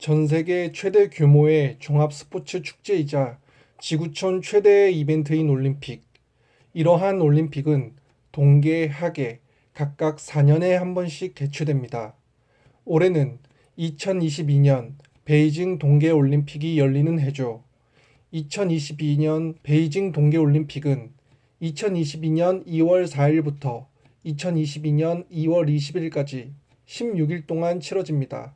전 세계 최대 규모의 종합 스포츠 축제이자 지구촌 최대의 이벤트인 올림픽. 이러한 올림픽은 동계, 하계 각각 4년에 한 번씩 개최됩니다. 올해는 2022년 베이징 동계올림픽이 열리는 해죠. 2022년 베이징 동계올림픽은 2022년 2월 4일부터 2022년 2월 20일까지 16일 동안 치러집니다.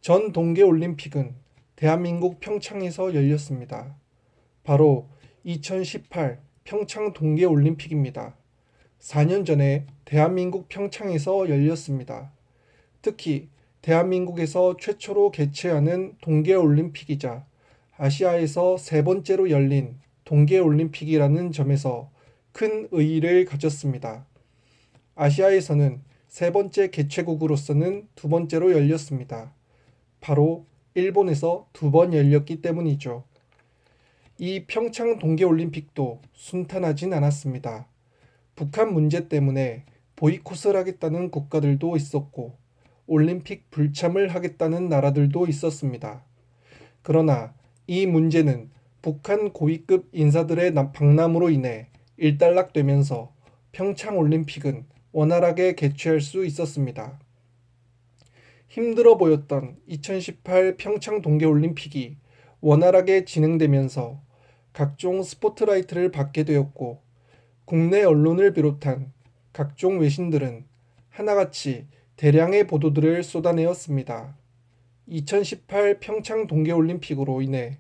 전 동계올림픽은 대한민국 평창에서 열렸습니다. 바로 2018 평창 동계올림픽입니다. 4년 전에 대한민국 평창에서 열렸습니다. 특히 대한민국에서 최초로 개최하는 동계올림픽이자 아시아에서 세 번째로 열린 동계올림픽이라는 점에서 큰 의의를 가졌습니다. 아시아에서는 세 번째 개최국으로서는 두 번째로 열렸습니다. 바로 일본에서 두 번 열렸기 때문이죠. 이 평창 동계올림픽도 순탄하진 않았습니다. 북한 문제 때문에 보이콧을 하겠다는 국가들도 있었고 올림픽 불참을 하겠다는 나라들도 있었습니다. 그러나 이 문제는 북한 고위급 인사들의 방남으로 인해 일단락되면서 평창 올림픽은 원활하게 개최할 수 있었습니다. 힘들어 보였던 2018 평창 동계올림픽이 원활하게 진행되면서 각종 스포트라이트를 받게 되었고 국내 언론을 비롯한 각종 외신들은 하나같이 대량의 보도들을 쏟아내었습니다. 2018 평창 동계올림픽으로 인해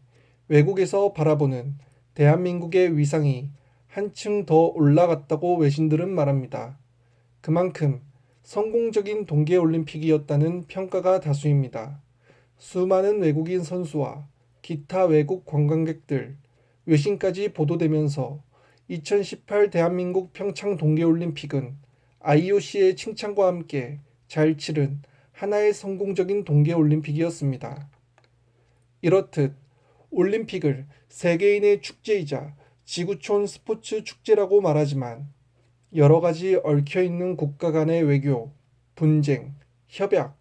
외국에서 바라보는 대한민국의 위상이 한층 더 올라갔다고 외신들은 말합니다. 그만큼 성공적인 동계올림픽이었다는 평가가 다수입니다. 수많은 외국인 선수와 기타 외국 관광객들, 외신까지 보도되면서 2018 대한민국 평창 동계올림픽은 IOC의 칭찬과 함께 잘 치른 하나의 성공적인 동계올림픽이었습니다. 이렇듯 올림픽을 세계인의 축제이자 지구촌 스포츠 축제라고 말하지만 여러 가지 얽혀있는 국가 간의 외교, 분쟁, 협약,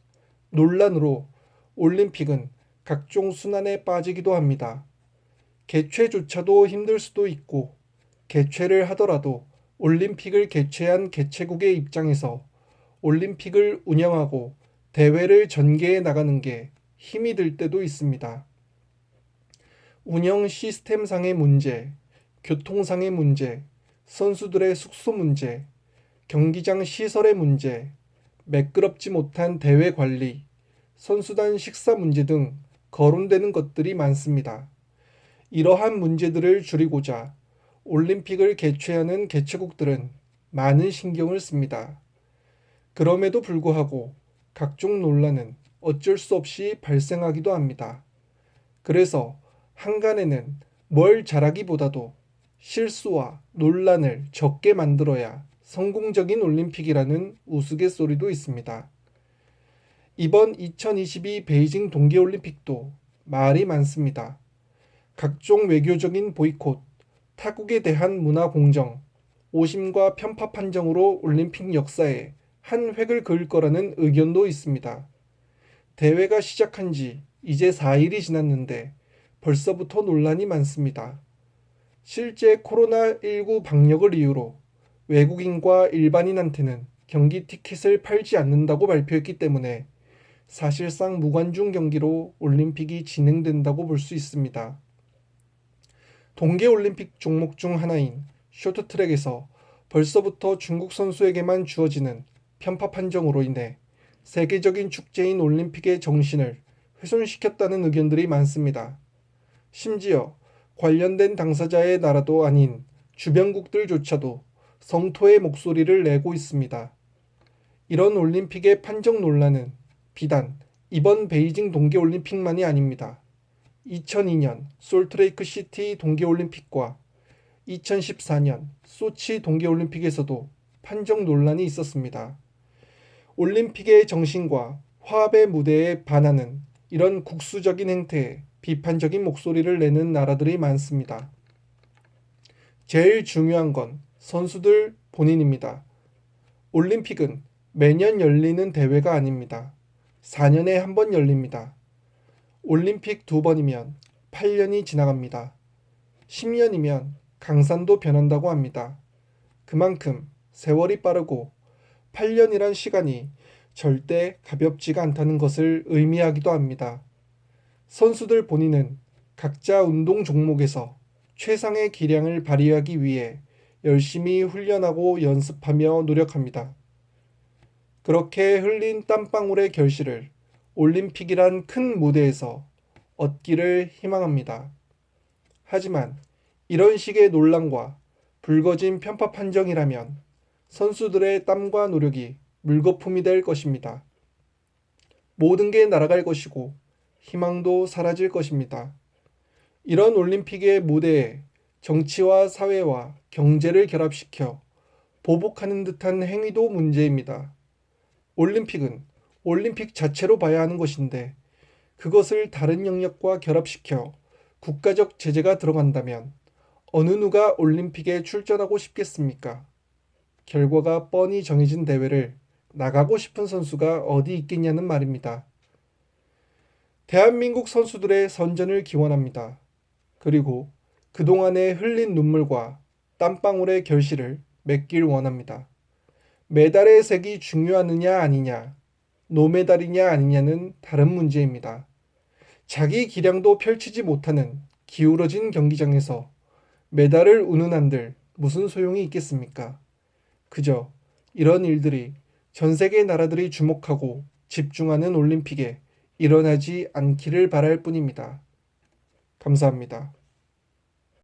논란으로 올림픽은 각종 순환에 빠지기도 합니다. 개최조차도 힘들 수도 있고 개최를 하더라도 올림픽을 개최한 개최국의 입장에서 올림픽을 운영하고 대회를 전개해 나가는 게 힘이 들 때도 있습니다. 운영 시스템상의 문제, 교통상의 문제, 선수들의 숙소 문제, 경기장 시설의 문제, 매끄럽지 못한 대회 관리, 선수단 식사 문제 등 거론되는 것들이 많습니다. 이러한 문제들을 줄이고자 올림픽을 개최하는 개최국들은 많은 신경을 씁니다. 그럼에도 불구하고 각종 논란은 어쩔 수 없이 발생하기도 합니다. 그래서 한간에는 뭘 잘하기보다도 실수와 논란을 적게 만들어야 성공적인 올림픽이라는 우스갯소리도 있습니다. 이번 2022 베이징 동계올림픽도 말이 많습니다. 각종 외교적인 보이콧, 타국에 대한 문화 공정, 오심과 편파 판정으로 올림픽 역사에 한 획을 그을 거라는 의견도 있습니다. 대회가 시작한 지 이제 4일이 지났는데 벌써부터 논란이 많습니다. 실제 코로나19 방역을 이유로 외국인과 일반인한테는 경기 티켓을 팔지 않는다고 발표했기 때문에 사실상 무관중 경기로 올림픽이 진행된다고 볼 수 있습니다. 동계올림픽 종목 중 하나인 쇼트트랙에서 벌써부터 중국 선수에게만 주어지는 편파 판정으로 인해 세계적인 축제인 올림픽의 정신을 훼손시켰다는 의견들이 많습니다. 심지어 관련된 당사자의 나라도 아닌 주변국들조차도 성토의 목소리를 내고 있습니다. 이런 올림픽의 판정 논란은 비단 이번 베이징 동계올림픽만이 아닙니다. 2002년 솔트레이크 시티 동계올림픽과 2014년 소치 동계올림픽에서도 판정 논란이 있었습니다. 올림픽의 정신과 화합의 무대에 반하는 이런 국수적인 행태에 비판적인 목소리를 내는 나라들이 많습니다. 제일 중요한 건 선수들 본인입니다. 올림픽은 매년 열리는 대회가 아닙니다. 4년에 한 번 열립니다. 올림픽 2번이면 8년이 지나갑니다. 10년이면 강산도 변한다고 합니다. 그만큼 세월이 빠르고 8년이란 시간이 절대 가볍지가 않다는 것을 의미하기도 합니다. 선수들 본인은 각자 운동 종목에서 최상의 기량을 발휘하기 위해 열심히 훈련하고 연습하며 노력합니다. 그렇게 흘린 땀방울의 결실을 올림픽이란 큰 무대에서 얻기를 희망합니다. 하지만 이런 식의 논란과 불거진 편파 판정이라면 선수들의 땀과 노력이 물거품이 될 것입니다. 모든 게 날아갈 것이고 희망도 사라질 것입니다. 이런 올림픽의 무대에 정치와 사회와 경제를 결합시켜 보복하는 듯한 행위도 문제입니다. 올림픽은 올림픽 자체로 봐야 하는 것인데 그것을 다른 영역과 결합시켜 국가적 제재가 들어간다면 어느 누가 올림픽에 출전하고 싶겠습니까? 결과가 뻔히 정해진 대회를 나가고 싶은 선수가 어디 있겠냐는 말입니다. 대한민국 선수들의 선전을 기원합니다. 그리고 그동안에 흘린 눈물과 땀방울의 결실을 맺길 원합니다. 메달의 색이 중요하느냐 아니냐, 노메달이냐 아니냐는 다른 문제입니다. 자기 기량도 펼치지 못하는 기울어진 경기장에서 메달을 우는 한들 무슨 소용이 있겠습니까? 그저 이런 일들이 전 세계 나라들이 주목하고 집중하는 올림픽에 일어나지 않기를 바랄 뿐입니다. 감사합니다.